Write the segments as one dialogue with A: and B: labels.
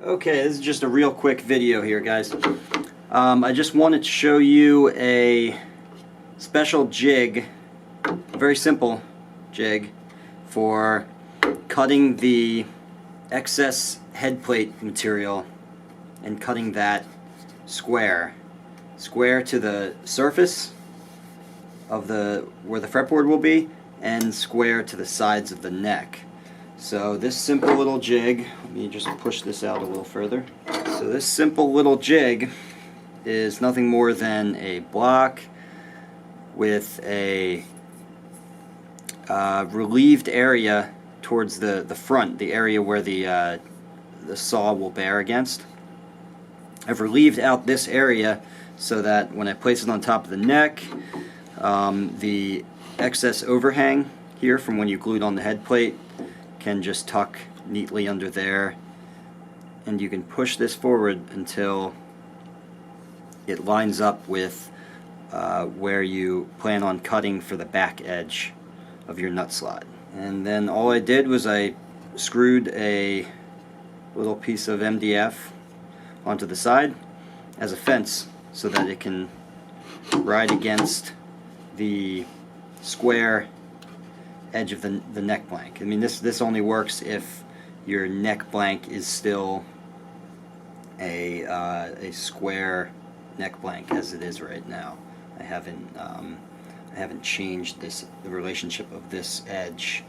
A: Okay, this is just a real quick video here, guys. I just wanted to show you a special jig, a very simple jig, for cutting the excess headplate material and cutting that square to the surface of where the fretboard will be, and square to the sides of the neck. So this simple little jig, let me just push this out a little further. So this simple little jig is nothing more than a block with a relieved area towards the front, the area where the saw will bear against. I've relieved out this area so that when I place it on top of the neck, the excess overhang here from when you glued on the head plate can just tuck neatly under there, and you can push this forward until it lines up with where you plan on cutting for the back edge of your nut slot. And then all I did was I screwed a little piece of MDF onto the side as a fence so that it can ride against the square edge of the neck blank. I mean, this only works if your neck blank is still a square neck blank as it is right now. I haven't changed the relationship of this edge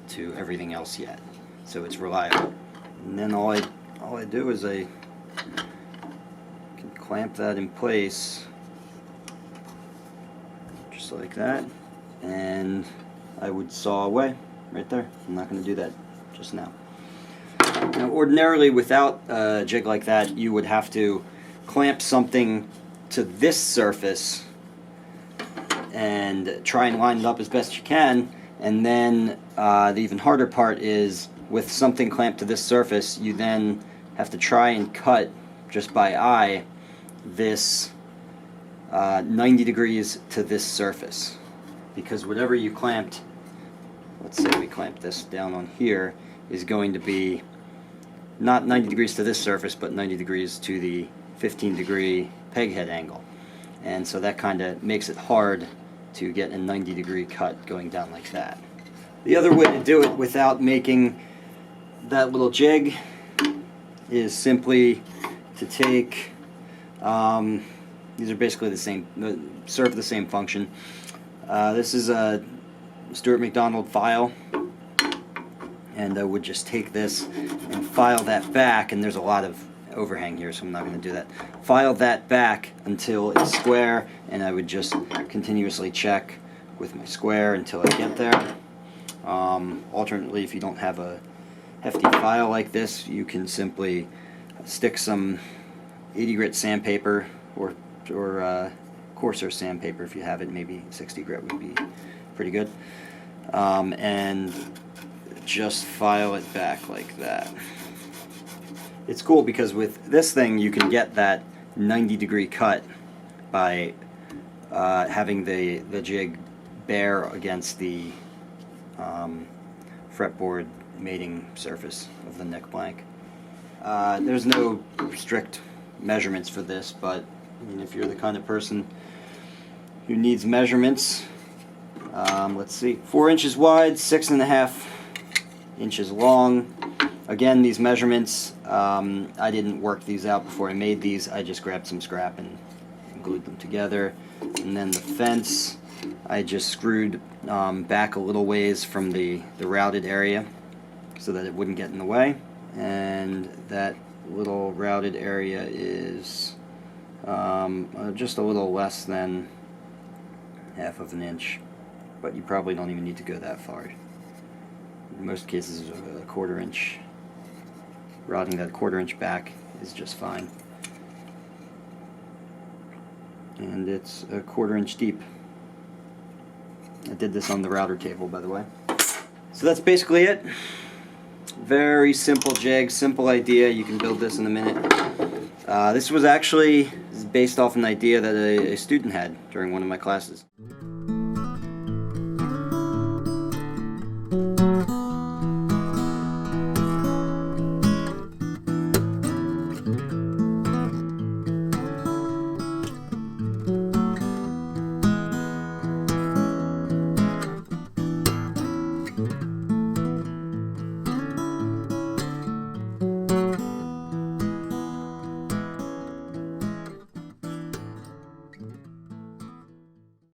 A: to everything else yet, so it's reliable. And then all I do is I can clamp that in place just like that, and I would saw away right there. I'm not going to do that just now. Now, ordinarily, without a jig like that, you would have to clamp something to this surface and try and line it up as best you can. And then the even harder part is, with something clamped to this surface, you then have to try and cut just by eye this 90 degrees to this surface. Because whatever you clamped, let's say we clamped this down on here, is going to be not 90 degrees to this surface, but 90 degrees to the 15-degree peg head angle. And so that kind of makes it hard to get a 90-degree cut going down like that. The other way to do it without making that little jig is simply to take, these are basically the same, serve the same function. This is a Stuart McDonald file, and I would just take this and file that back, and there's a lot of overhang here, so I'm not going to do that. File that back until it's square, and I would just continuously check with my square until I get there. Alternately, if you don't have a hefty file like this, you can simply stick some 80 grit sandpaper or coarser sandpaper if you have it. Maybe 60 grit would be pretty good, and just file it back like that. It's cool because with this thing you can get that 90-degree cut by having the jig bear against the fretboard mating surface of the neck blank. There's no strict measurements for this, but I mean, if you're the kind of person who needs measurements, let's see, 4 inches wide, 6.5 inches long. Again, these measurements, I didn't work these out before I made these. I just grabbed some scrap and glued them together. And then the fence, I just screwed back a little ways from the routed area so that it wouldn't get in the way. And that little routed area is just a little less than 1/2 inch, but you probably don't even need to go that far. In most cases, a 1/4 inch. Routing that 1/4 inch back is just fine. And it's a 1/4 inch deep. I did this on the router table, by the way. So that's basically it. Very simple jig, simple idea. You can build this in a minute. This was actually based off an idea that a student had during one of my classes.